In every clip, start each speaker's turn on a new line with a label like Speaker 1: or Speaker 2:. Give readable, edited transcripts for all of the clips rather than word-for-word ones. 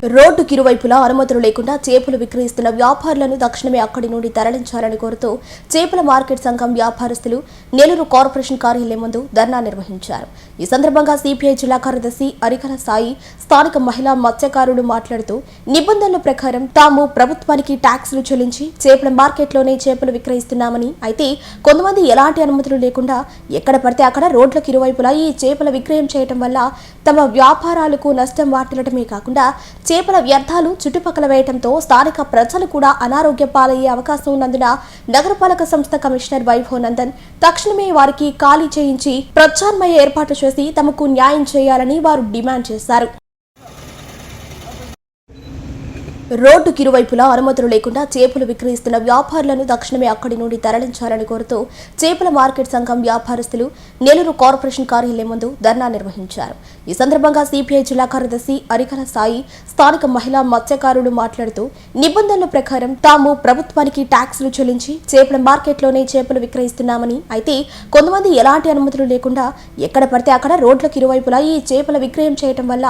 Speaker 1: రోడ్డుకి ఇరువైపులా అనుమతులు లేకుండా చేపలు విక్రయిస్తున్న వ్యాపారులను తక్షణమే అక్కడి నుండి తరలించాలని కోరుతూ చేపల మార్కెట్ సంఘం వ్యాపారస్తులు నెల్లూరు కార్పొరేషన్ కార్యాలయం ముందు ధర్నా నిర్వహించారు. ఈ సందర్భంగా సిపిఐ జిల్లా కార్యదర్శి అరికల సాయి స్థానిక మహిళా మత్స్యకారులు మాట్లాడుతూ నిబంధనల ప్రకారం తాము ప్రభుత్వానికి ట్యాక్సులు చెల్లించి చేపల మార్కెట్లోనే చేపలు విక్రయిస్తున్నామని, అయితే కొంతమంది ఎలాంటి అనుమతులు లేకుండా ఎక్కడ పడితే అక్కడ రోడ్లకు ఇరువైపులా ఈ చేపల విక్రయం చేయడం వల్ల తమ వ్యాపారాలకు నష్టం వాటిల్లడమే కాకుండా చేపల వ్యర్థాలు చుట్టుపక్కల వేయడంతో స్థానిక ప్రజలు కూడా అనారోగ్య పాలయ్యే అవకాశం ఉన్నందున నగరపాలక సంస్థ కమిషనర్ వైభవ్ నందన్ తక్షణమే వారికి ఖాళీ చేయించి ప్రత్యామ్నాయ ఏర్పాటు చేసి తమకు న్యాయం చేయాలని వారు డిమాండ్ చేశారు. రోడ్డుకి ఇరువైపులా అనుమతులు లేకుండా చేపలు విక్రయిస్తున్న వ్యాపారులను తక్షణమే అక్కడి నుండి తరలించాలని కోరుతూ చేపల మార్కెట్ సంఘం వ్యాపారస్తులు నెల్లూరు కార్పొరేషన్ కార్యాలయం ముందు ధర్నా నిర్వహించారు. ఈ సందర్భంగా సిపిఐ జిల్లా కార్యదర్శి అరికల సాయి స్థానిక మహిళా మత్స్యకారులు మాట్లాడుతూ నిబంధనల ప్రకారం తాము ప్రభుత్వానికి ట్యాక్సులు చెల్లించి చేపల మార్కెట్లోనే చేపలు విక్రయిస్తున్నామని, అయితే కొంతమంది ఎలాంటి అనుమతులు లేకుండా ఎక్కడ పడితే అక్కడ రోడ్లకు ఇరువైపులా ఈ చేపల విక్రయం చేయడం వల్ల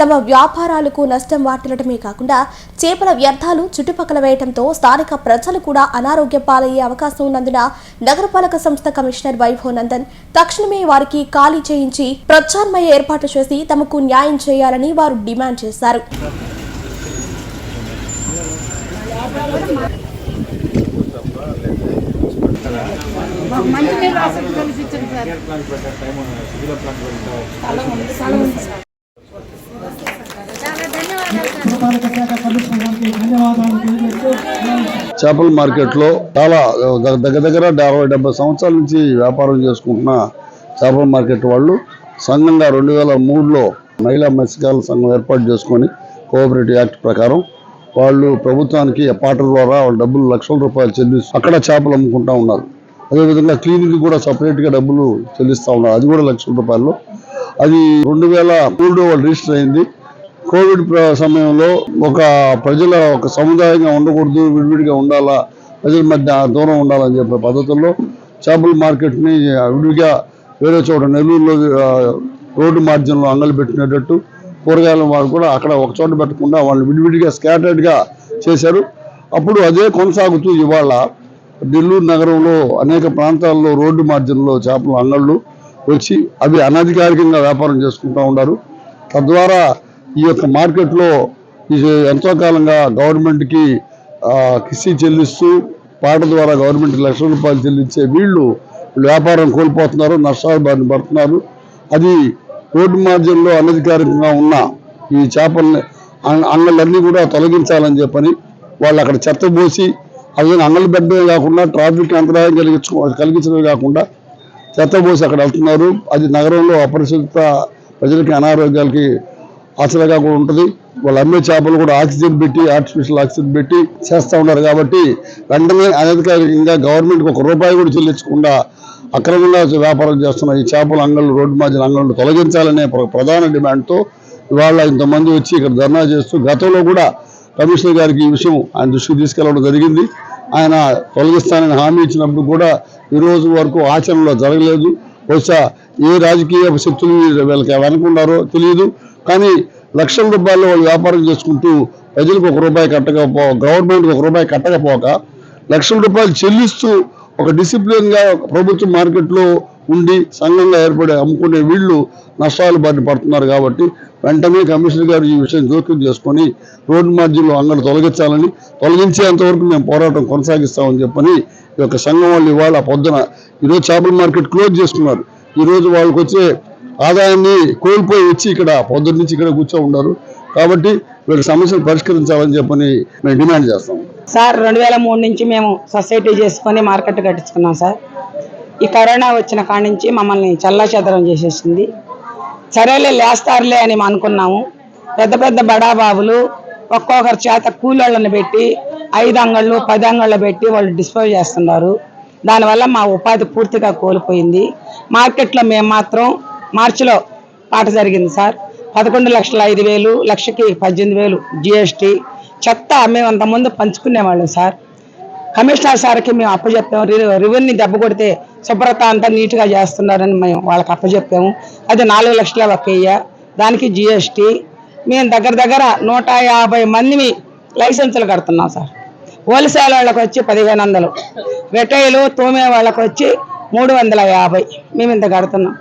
Speaker 1: తమ వ్యాపారాలకు నష్టం వాటిల్లడమే కాకుండా చేపల వ్యర్థాలు చుట్టుపక్కల వేయడంతో స్థానిక ప్రజలు కూడా అనారోగ్య పాలయ్యే అవకాశం ఉన్నందున నగరపాలక సంస్థ కమిషనర్ వైభవ్ నందన్ తక్షణమే వారికి ఖాళీ చేయించి ప్రత్యామ్నాయ ఏర్పాటు చేసి తమకు న్యాయం చేయాలని వారు డిమాండ్ చేశారు.
Speaker 2: చేపల మార్కెట్లో చాలా దగ్గర 60-70 సంవత్సరాల నుంచి వ్యాపారం చేసుకుంటున్న చేపల మార్కెట్ వాళ్ళు సంఘంగా 2003లో మహిళా మత్స్యకారుల సంఘం ఏర్పాటు చేసుకొని కోఆపరేటివ్ యాక్ట్ ప్రకారం వాళ్ళు ప్రభుత్వానికి పాట ద్వారా వాళ్ళ డబ్బులు లక్షల రూపాయలు చెల్లిస్తూ అక్కడ చేపలు అమ్ముకుంటా ఉన్నారు. అదేవిధంగా క్లీనింగ్ కూడా సపరేట్గా డబ్బులు చెల్లిస్తూ ఉన్నారు, అది కూడా లక్షల రూపాయలు. అది 2003లో వాళ్ళు రిజిస్టర్ అయింది. కోవిడ్ సమయంలో ప్రజల ఒక సముదాయంగా ఉండకూడదు, విడివిడిగా ఉండాలా, ప్రజల మధ్య దూరం ఉండాలని చెప్పే పద్ధతుల్లో చేపల మార్కెట్ని విడిగా వేరే చోట నెల్లూరులో రోడ్డు మార్జిన్లో అంగలు పెట్టినట్టు కూరగాయల వారు కూడా అక్కడ ఒక చోట పెట్టకుండా వాళ్ళు విడివిడిగా స్కాటర్డ్గా చేశారు. అప్పుడు అదే కొనసాగుతూ ఇవాళ నెల్లూరు నగరంలో అనేక ప్రాంతాల్లో రోడ్డు మార్జిన్లో చేపల అంగళ్ళు వచ్చి అవి అనధికారికంగా వ్యాపారం చేసుకుంటూ ఉన్నారు. తద్వారా ఈ యొక్క మార్కెట్లో ఎంతో కాలంగా గవర్నమెంట్కి కిస్తీ చెల్లిస్తూ పాట ద్వారా గవర్నమెంట్కి లక్షల రూపాయలు చెల్లించే వీళ్ళు వ్యాపారం కోల్పోతున్నారు, నష్టాలు బారిన పడుతున్నారు. అది రోడ్డు మార్జిన్లో అనధికారికంగా ఉన్న ఈ చేపల్ని అంగళ్ళన్నీ కూడా తొలగించాలని చెప్పని వాళ్ళు అక్కడ చెత్త పోసి అదే అంగళ్ళు పెట్టడమే కాకుండా ట్రాఫిక్ అంతరాయం కలిగించడమే కాకుండా చెత్త పోసి అక్కడ వెళ్తున్నారు. అది నగరంలో అపరిశుభ్రత, ప్రజలకి అనారోగ్యాలకి ఆసరాగా కూడా ఉంటుంది. వాళ్ళు అమ్మే చేపలు కూడా ఆర్టిఫిషియల్ ఆక్సిజన్ పెట్టి చేస్తూ ఉన్నారు. కాబట్టి వెంటనే అనధికారికంగా గవర్నమెంట్కి ₹1 కూడా చెల్లించకుండా అక్రమంగా వ్యాపారం చేస్తున్న ఈ చేపల అంగళ్ళు, రోడ్డు మార్జిన్ అంగళ్ళు తొలగించాలనే ప్రధాన డిమాండ్తో ఇవాళ ఇంతమంది వచ్చి ఇక్కడ ధర్నా చేస్తూ గతంలో కూడా కమిషనర్ గారికి ఈ విషయం ఆయన దృష్టికి తీసుకెళ్లడం జరిగింది. ఆయన తొలగిస్తానని హామీ ఇచ్చినప్పుడు కూడా ఈ రోజు వరకు ఆచరణలో జరగలేదు. బహుశా ఏ రాజకీయ శక్తులు వీళ్ళకి వెనకున్నారో తెలియదు. కానీ లక్షల రూపాయలు వాళ్ళు వ్యాపారం చేసుకుంటూ ప్రజలకు ₹1 గవర్నమెంట్కి ₹1 కట్టకపోక లక్షల రూపాయలు చెల్లిస్తూ ఒక డిసిప్లిన్గా ప్రభుత్వ మార్కెట్లో ఉండి సంఘంగా ఏర్పడి అమ్ముకునే వీళ్ళు నష్టాలు బారిన పడుతున్నారు. కాబట్టి వెంటనే కమిషనర్ గారు ఈ విషయం జోక్యం చేసుకొని రోడ్డు మార్జిన్లో అంగళ్ళు తొలగించేంతవరకు మేము పోరాటం కొనసాగిస్తామని చెప్పని ఈ యొక్క సంఘం వాళ్ళు ఇవాళ పొద్దున ఈరోజు చేపల మార్కెట్ క్లోజ్ చేసుకున్నారు. ఈరోజు వాళ్ళకి వచ్చే ఆదాయాన్ని కోల్పోయి వచ్చి ఇక్కడ పొద్దున్న నుంచి ఇక్కడ కూర్చో ఉన్నారు. కాబట్టి వీళ్ళ సమస్యలు పరిష్కరించాలని చెప్పని మేము డిమాండ్ చేస్తాం.
Speaker 3: సార్ 2003 నుంచి మేము సొసైటీ చేసుకొని మార్కెట్ కట్టించుకున్నాం సార్. ఈ కరోనా వచ్చిన కాడి నుంచి మమ్మల్ని చల్లాచెదరం చేసేసింది. సరేలే లేస్తారులే అని అనుకున్నాము. పెద్ద పెద్ద బడాబాబులు ఒక్కొక్కరి చేత కూలోళ్ళని పెట్టి 5 అంగళ్ళు 10 అంగళ్ళు పెట్టి వాళ్ళు డిస్పోజ్ చేస్తున్నారు. దానివల్ల మా ఉపాధి పూర్తిగా కోల్పోయింది. మార్కెట్లో మేము మాత్రం మార్చిలో పాట జరిగింది సార్. 11,05,000, లక్షకి 18,000 GST. చెత్త మేము అంతకుముందు పంచుకునేవాళ్ళం సార్. కమిషనర్ సార్కి మేము అప్పచెప్పాము. రెవెన్యూ దెబ్బ కొడితే శుభ్రత అంతా నీట్గా చేస్తున్నారని మేము వాళ్ళకి అప్పచెప్పాము. అది 4 లక్షల ఒక్కయ్య, దానికి GST. మేము దగ్గర 150 మంది లైసెన్సులు కడుతున్నాం సార్. హోల్సేల్ వాళ్ళకి వచ్చి 1500, రిటైలు తోమే వాళ్ళకి వచ్చి 350 మేము ఇంత కడుతున్నాం.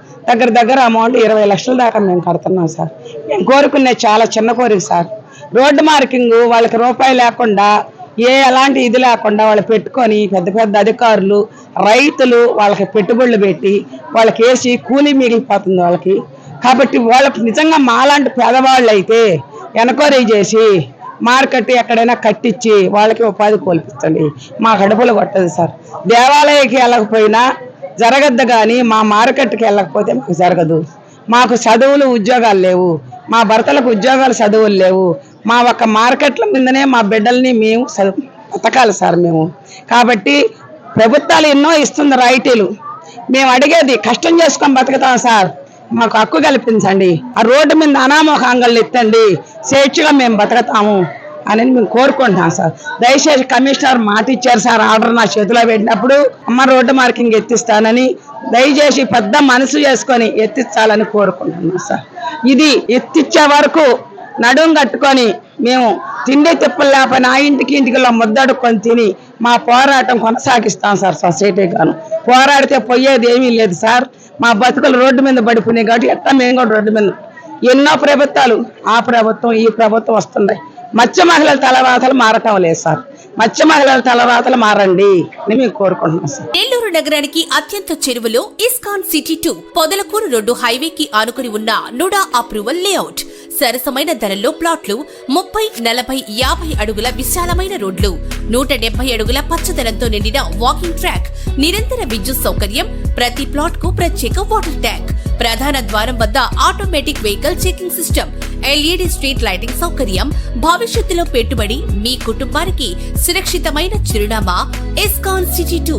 Speaker 3: దగ్గర అమౌంట్ 20 లక్షల దాకా మేము కడుతున్నాం సార్. మేము కోరుకునే చాలా చిన్న కోరిక సార్. రోడ్డు మార్కింగ్ వాళ్ళకి రూపాయి లేకుండా ఎలాంటి ఇది లేకుండా వాళ్ళు పెట్టుకొని పెద్ద అధికారులు రైతులు వాళ్ళకి పెట్టుబడులు పెట్టి వాళ్ళకి వేసి కూలీ మిగిలిపోతుంది వాళ్ళకి. కాబట్టి వాళ్ళకి నిజంగా మాలాంటి పేదవాళ్ళు అయితే ఎన్క్వైరీ చేసి మార్కెట్ ఎక్కడైనా కట్టించి వాళ్ళకి ఉపాధి కల్పిస్తుంది. మా కడుపులో కొట్టదు సార్. దేవాలయానికి వెళ్ళకపోయినా జరగద్దు, కానీ మా మార్కెట్కి వెళ్ళకపోతే మాకు జరగదు. మాకు చదువులు ఉద్యోగాలు లేవు, మా భర్తలకు ఉద్యోగాలు చదువులు లేవు. మా ఒక్క మార్కెట్ల మీదనే మా బిడ్డల్ని మేము బతకాలి సార్ మేము. కాబట్టి ప్రభుత్వాలు ఎన్నో ఇస్తుంది రైతులు, మేము అడిగేది కష్టం చేసుకొని బతుకుతాం సార్. మాకు హక్కు కల్పించండి, ఆ రోడ్డు మీద అనామోక అంగళ్ళు ఎత్తండి, స్వేచ్ఛగా మేము బతుకుతాము అని మేము కోరుకుంటున్నాం సార్. దయచేసి కమిషనర్ మాట ఇచ్చారు సార్, ఆర్డర్ నా చేతిలో పెట్టినప్పుడు అమ్మ రోడ్డు మార్కింగ్ ఎత్తిస్తానని. దయచేసి పెద్ద మనసు చేసుకొని ఎత్తించాలని కోరుకుంటున్నాం సార్. ఇది ఎత్తిచ్చే వరకు నడుం కట్టుకొని మేము తిండి తిప్పలు లేకపోయినా ఇంటికి ముద్దడుకొని తిని మా పోరాటం కొనసాగిస్తాం సార్. సొసైటీ గాను పోరాడితే పోయేది ఏమీ లేదు సార్. మా బతుకులు రోడ్డు మీద పడిపోయినాయి కాబట్టి ఎట్లా మేము కూడా రోడ్డు మీద. ఎన్నో ప్రభుత్వాలు, ఆ ప్రభుత్వం ఈ ప్రభుత్వం వస్తున్నాయి. మత్స్య మహిళల తలరాతలు మారటం లేదు సార్. మత్స్య మహిళల తలరాతలు మారండి అని మేము కోరుకుంటున్నాం సార్.
Speaker 4: నెల్లూరు నగరానికి అత్యంత చెరువులో ఇస్కాన్ సిటీ 2 పొదలకూరు రోడ్డు హైవేకి ఆనుకుని ఉన్న నుడా అప్రూవల్ లేఅవుట్. సరసమైన ధరల్లో ప్లాట్లు, 30, 40, 50 అడుగుల విశాలమైన రోడ్లు, 170 అడుగుల పచ్చదనంతో నిండిన వాకింగ్ ట్రాక్, నిరంతర విద్యుత్ సౌకర్యం, ప్రతి ప్లాట్ కు ప్రత్యేక వాటర్ ట్యాంక్, ప్రధాన ద్వారం వద్ద automatic vehicle checking system, LED street lighting సౌకర్యం. భవిష్యత్తులో పెట్టుబడి మీ కుటుంబానికి సురక్షితమైన చిరునామా ఇస్కాన్ సిటీ 2